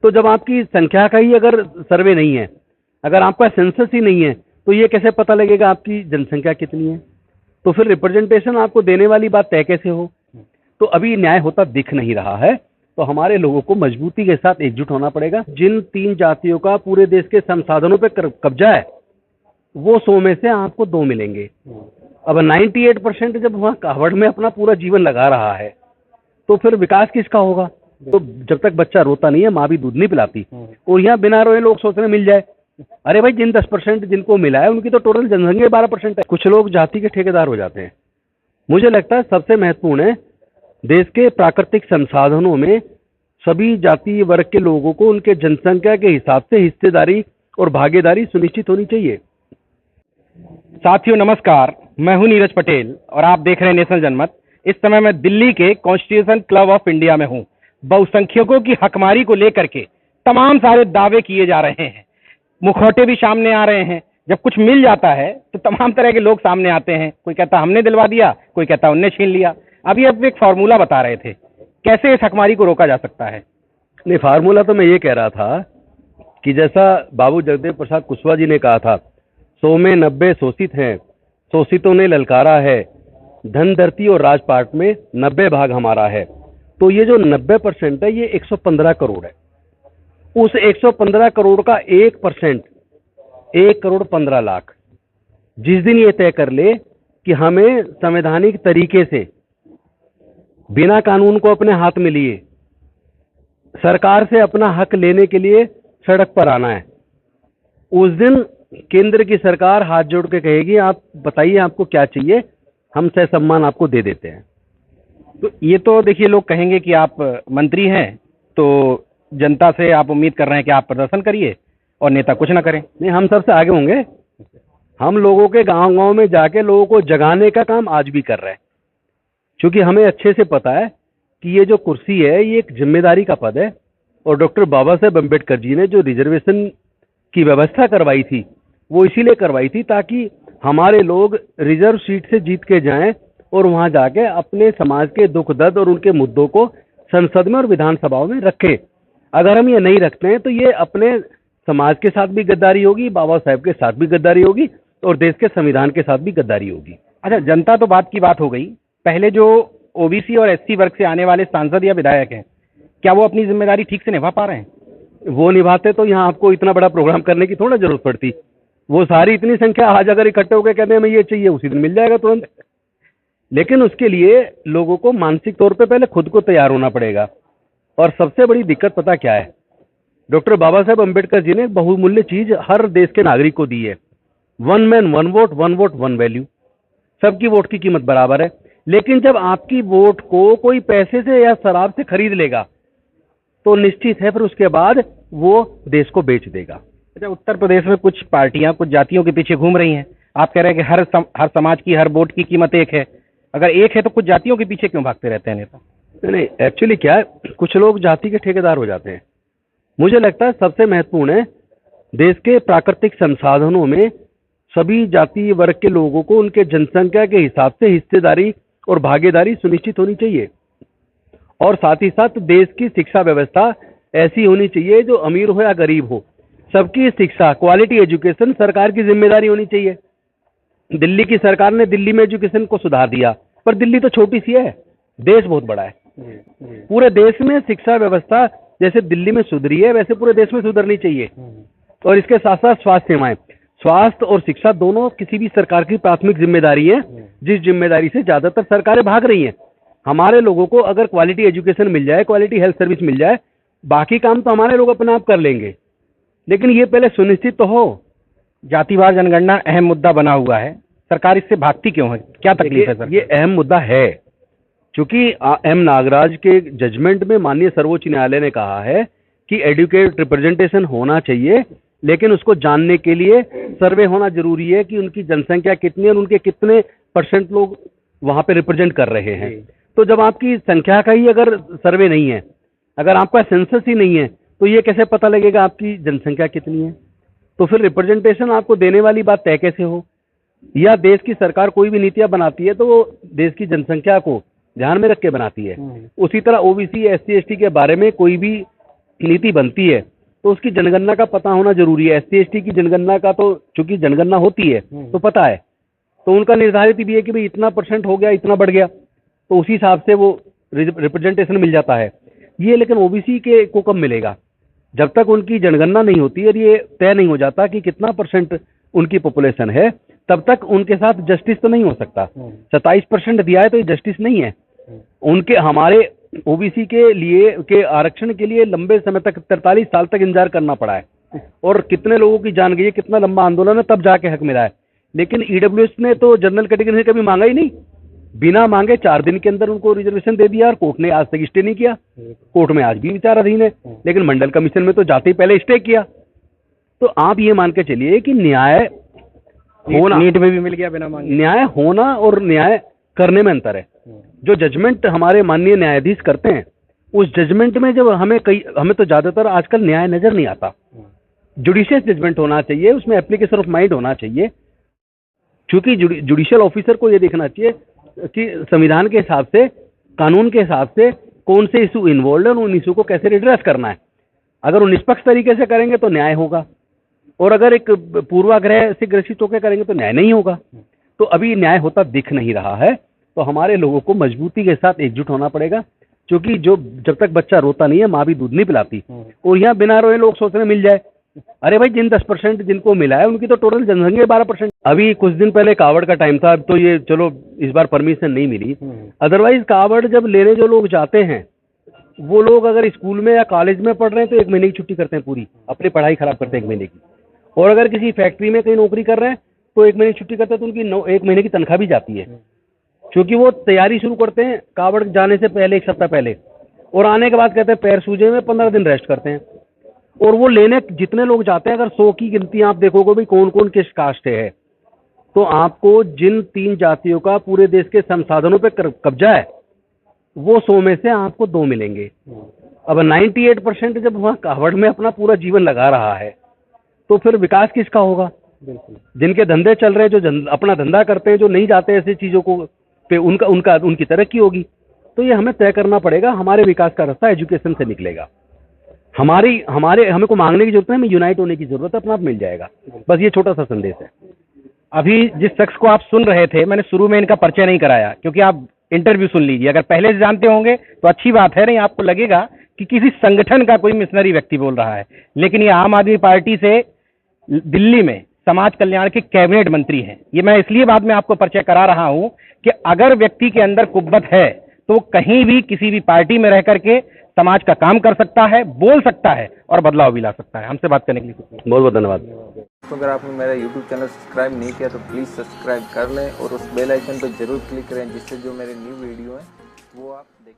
तो जब आपकी संख्या का ही अगर सर्वे नहीं है, अगर आपका सेंसस ही नहीं है, तो ये कैसे पता लगेगा आपकी जनसंख्या कितनी है? तो फिर रिप्रेजेंटेशन आपको देने वाली बात तय कैसे हो? तो अभी न्याय होता दिख नहीं रहा है। तो हमारे लोगों को मजबूती के साथ एकजुट होना पड़ेगा। जिन 3 जातियों का पूरे देश के संसाधनों पर कब्जा है, वो 100 में से आपको 2 मिलेंगे। अब 98% जब वहाँ कावड़ में अपना पूरा जीवन लगा रहा है, तो फिर विकास किसका होगा? तो जब तक बच्चा रोता नहीं है, माँ भी दूध नहीं पिलाती। और यहाँ बिना रोए लोग सोच रहे मिल जाए। अरे भाई, जिन 10% जिनको मिला है, उनकी तो टोटल जनसंख्या 12% है। कुछ लोग जाति के ठेकेदार हो जाते हैं। मुझे लगता है सबसे महत्वपूर्ण है, देश के प्राकृतिक संसाधनों में सभी जाति वर्ग के लोगों को उनके जनसंख्या के हिसाब से हिस्सेदारी और भागीदारी सुनिश्चित होनी चाहिए। साथियों नमस्कार, मैं हूं नीरज पटेल और आप देख रहे हैं नेशनल जनमत। इस समय मैं दिल्ली के कॉन्स्टिट्यूशन क्लब ऑफ इंडिया में हूं। बहुसंख्यकों की हकमारी को लेकर के तमाम सारे दावे किए जा रहे हैं, मुखौटे भी सामने आ रहे हैं। जब कुछ मिल जाता है तो तमाम तरह के लोग सामने आते हैं। कोई कहता हमने दिलवा दिया, कोई कहता उनने छीन लिया। अभी आप एक फार्मूला बता रहे थे, कैसे इस हकमारी को रोका जा सकता है? नहीं, फार्मूला तो मैं ये कह रहा था कि जैसा बाबू जगदेव प्रसाद कुशवाहा जी ने कहा था, 100 में 90 शोषित हैं, शोषितों ने ललकारा है, धन धरती और राजपाट में 90 भाग हमारा है। तो ये जो 90% है, ये 115 करोड़ है। उस 115 करोड़ का 1% 1 करोड़ 15 लाख, जिस दिन ये तय कर ले कि हमें संवैधानिक तरीके से बिना कानून को अपने हाथ में लिए सरकार से अपना हक लेने के लिए सड़क पर आना है, उस दिन केंद्र की सरकार हाथ जोड़ के कहेगी, आप बताइए आपको क्या चाहिए, हम सहसम्मान आपको दे देते हैं। तो ये तो देखिए, लोग कहेंगे कि आप मंत्री हैं तो जनता से आप उम्मीद कर रहे हैं कि आप प्रदर्शन करिए और नेता कुछ ना करें। नहीं, हम सबसे आगे होंगे। हम लोगों के गांव-गांव में जाके लोगों को जगाने का काम आज भी कर रहे हैं, क्योंकि हमें अच्छे से पता है कि ये जो कुर्सी है, ये एक जिम्मेदारी का पद है। और डॉक्टर बाबा साहेब अम्बेडकर जी ने जो रिजर्वेशन की व्यवस्था करवाई थी, वो इसीलिए करवाई थी ताकि हमारे लोग रिजर्व सीट से जीत के जाएं और वहां जाके अपने समाज के दुख दर्द और उनके मुद्दों को संसद में और विधानसभाओं में रखें। अगर हम ये नहीं रखते हैं तो ये अपने समाज के साथ भी गद्दारी होगी, बाबा साहेब के साथ भी गद्दारी होगी और देश के संविधान के साथ भी गद्दारी होगी। अच्छा, जनता तो बात की बात हो गई। पहले जो ओबीसी और एससी वर्ग से आने वाले सांसद या विधायक हैं, क्या वो अपनी जिम्मेदारी ठीक से निभा पा रहे हैं? वो निभाते तो यहाँ आपको इतना बड़ा प्रोग्राम करने की थोड़ा जरूरत पड़ती। वो सारी इतनी संख्या आज अगर इकट्ठे होकर कहते हैं हमें ये चाहिए, उसी दिन मिल जाएगा तुरंत। लेकिन उसके लिए लोगों को मानसिक तौर पे पहले खुद को तैयार होना पड़ेगा। और सबसे बड़ी दिक्कत पता क्या है? डॉक्टर बाबा साहेब अम्बेडकर जी ने एक बहुमूल्य चीज हर देश के नागरिक को दी है, 1 मैन 1 वोट, 1 वोट 1 वैल्यू। सबकी वोट की कीमत बराबर है। लेकिन जब आपकी वोट को कोई पैसे से या शराब से खरीद लेगा, तो निश्चित है फिर उसके बाद वो देश को बेच देगा। अच्छा, उत्तर प्रदेश में कुछ पार्टियां कुछ जातियों के पीछे घूम रही हैं। आप कह रहे हैं कि हर समाज की हर वोट की कीमत एक है। अगर एक है तो कुछ जातियों के पीछे क्यों भागते रहते हैं नेता? नहीं, एक्चुअली क्या है, कुछ लोग जाति के ठेकेदार हो जाते हैं। मुझे लगता है सबसे महत्वपूर्ण है, देश के प्राकृतिक संसाधनों में सभी जाति वर्ग के लोगों को उनके जनसंख्या के हिसाब से हिस्सेदारी और भागीदारी सुनिश्चित होनी चाहिए। और साथ ही साथ देश की शिक्षा व्यवस्था ऐसी होनी चाहिए जो अमीर हो या गरीब हो, सबकी शिक्षा, क्वालिटी एजुकेशन सरकार की जिम्मेदारी होनी चाहिए। दिल्ली की सरकार ने दिल्ली में एजुकेशन को सुधार दिया, पर दिल्ली तो छोटी सी है, देश बहुत बड़ा है। पूरे देश में शिक्षा व्यवस्था जैसे दिल्ली में सुधरी है, वैसे पूरे देश में सुधरनी चाहिए। और इसके साथ साथ स्वास्थ्य सेवाएं, स्वास्थ्य और शिक्षा दोनों किसी भी सरकार की प्राथमिक जिम्मेदारी है, जिस जिम्मेदारी से ज्यादातर सरकारें भाग रही हैं। हमारे लोगों को अगर क्वालिटी एजुकेशन मिल जाए, क्वालिटी हेल्थ सर्विस मिल जाए, बाकी काम तो हमारे लोग अपने आप कर लेंगे। लेकिन ये पहले सुनिश्चित तो हो। जातिवार जनगणना अहम मुद्दा बना हुआ है, सरकार इससे भागती क्यों है? क्या तकलीफ है सर? ये अहम मुद्दा है क्योंकि एम नागराज के जजमेंट में माननीय सर्वोच्च न्यायालय ने कहा है कि एडुकेट रिप्रेजेंटेशन होना चाहिए, लेकिन उसको जानने के लिए सर्वे होना जरूरी है कि उनकी जनसंख्या कितनी है और उनके कितने % लोग वहां पे रिप्रेजेंट कर रहे हैं। तो जब आपकी संख्या का ही अगर सर्वे नहीं है, अगर आपका सेंसस ही नहीं है, तो ये कैसे पता लगेगा आपकी जनसंख्या कितनी है? तो फिर रिप्रेजेंटेशन आपको देने वाली बात तय कैसे हो? या देश की सरकार कोई भी नीतियां बनाती है तो वो देश की जनसंख्या को ध्यान में रख के बनाती है। उसी तरह ओबीसी एससी एसटी के बारे में कोई भी नीति बनती है तो उसकी जनगणना का पता होना जरूरी है। एससी एसटी की जनगणना का तो चूंकि जनगणना होती है तो पता है, तो उनका निर्धारित भी है कि भाई इतना % हो गया, इतना बढ़ गया, तो उसी हिसाब से वो रिप्रेजेंटेशन मिल जाता है। ये लेकिन ओबीसी के को कब मिलेगा? जब तक उनकी जनगणना नहीं होती और ये तय नहीं हो जाता कि कितना % उनकी पॉपुलेशन है, तब तक उनके साथ जस्टिस तो नहीं हो सकता। 27% दिया है तो ये जस्टिस नहीं है। उनके हमारे ओबीसी के लिए के आरक्षण के लिए लंबे समय तक 43 साल तक इंतजार करना पड़ा है और कितने लोगों की जान गई है, कितना लंबा आंदोलन है, तब जाके हक मिला है। लेकिन ईडब्ल्यूएस ने तो जनरल कैटेगरी से कभी मांगा ही नहीं, बिना मांगे 4 दिन के अंदर उनको रिजर्वेशन दे दिया और कोर्ट ने आज तक स्टे नहीं किया। कोर्ट में आज भी विचाराधीन है, लेकिन मंडल कमीशन में तो जाते ही पहले स्टे किया। तो आप ये मान के चलिए कि न्याय होना, नीट में भी मिल गया बिना मांगे। न्याय होना और न्याय करने में अंतर है। जो जजमेंट हमारे माननीय न्यायाधीश करते हैं, उस जजमेंट में जब हमें तो ज्यादातर आजकल न्याय नजर नहीं आता। जुडिशियस जजमेंट होना चाहिए, उसमें एप्लीकेशन ऑफ माइंड होना चाहिए, क्योंकि जुडिशियल ऑफिसर को ये देखना चाहिए कि संविधान के हिसाब से, कानून के हिसाब से कौन से इशू इन्वॉल्व है और उन इशू को कैसे रिड्रेस करना है। अगर वो निष्पक्ष तरीके से करेंगे तो न्याय होगा, और अगर एक पूर्वाग्रह से ग्रसित होकर करेंगे तो न्याय नहीं होगा। तो अभी न्याय होता दिख नहीं रहा है, तो हमारे लोगों को मजबूती के साथ एकजुट होना पड़ेगा, क्योंकि जब तक बच्चा रोता नहीं है, माँ भी दूध नहीं पिलाती। और यहाँ बिना रोए लोग सोच रहे मिल जाए, अरे भाई जिन 10% जिनको मिला है उनकी तो टोटल जनसंख्या 12%। अभी कुछ दिन पहले कावड़ का टाइम था, अब तो ये चलो इस बार परमिशन नहीं मिली, अदरवाइज कावड़ जब लेने जो लोग जाते हैं, वो लोग अगर स्कूल में या कॉलेज में पढ़ रहे हैं तो 1 महीने की छुट्टी करते हैं, पूरी अपनी पढ़ाई खराब करते हैं 1 महीने की। और अगर किसी फैक्ट्री में कहीं नौकरी कर रहे हैं तो 1 महीने की छुट्टी करते हैं, तो उनकी 1 महीने की तनख्वाह भी जाती है, क्योंकि वो तैयारी शुरू करते हैं कावड़ जाने से पहले 1 सप्ताह पहले, और आने के बाद कहते हैं पैर सूजे में 15 दिन रेस्ट करते हैं। और वो लेने जितने लोग जाते हैं, अगर 100 की गिनती आप देखोगे भाई कौन कौन किस कास्ट से है, तो आपको जिन 3 जातियों का पूरे देश के संसाधनों पे कब्जा है, वो 100 में से आपको 2 मिलेंगे। अब 98% जब वहाँ कावड़ में अपना पूरा जीवन लगा रहा है, तो फिर विकास किसका होगा? जिनके धंधे चल रहे हैं, जो अपना धंधा करते हैं, जो नहीं जाते ऐसी चीजों को पे, उनकी तरक्की होगी। तो ये हमें तय करना पड़ेगा, हमारे विकास का रास्ता एजुकेशन से निकलेगा। हमें को मांगने की जरूरत है, हमें यूनाइट होने की जरूरत है, अपना आप मिल जाएगा। बस ये छोटा सा संदेश है। अभी जिस शख्स को आप सुन रहे थे, मैंने शुरू में इनका परिचय नहीं कराया, क्योंकि आप इंटरव्यू सुन लीजिए। अगर पहले से जानते होंगे तो अच्छी बात है, नहीं आपको लगेगा कि किसी संगठन का कोई मिशनरी व्यक्ति बोल रहा है। लेकिन ये आम आदमी पार्टी से दिल्ली में समाज कल्याण के कैबिनेट मंत्री हैं। ये मैं इसलिए बाद में आपको परिचय करा रहा हूं कि अगर व्यक्ति के अंदर कुव्वत है तो वो कहीं भी किसी भी पार्टी में रह करके समाज का काम कर सकता है, बोल सकता है और बदलाव भी ला सकता है। हमसे बात करने के लिए बहुत बहुत धन्यवाद। तो अगर आपने मेरा YouTube चैनल सब्सक्राइब नहीं किया तो प्लीज़ सब्सक्राइब कर लें और उस बेल आइकन पर जरूर क्लिक करें, जिससे जो मेरे न्यू वीडियो हैं वो आप देख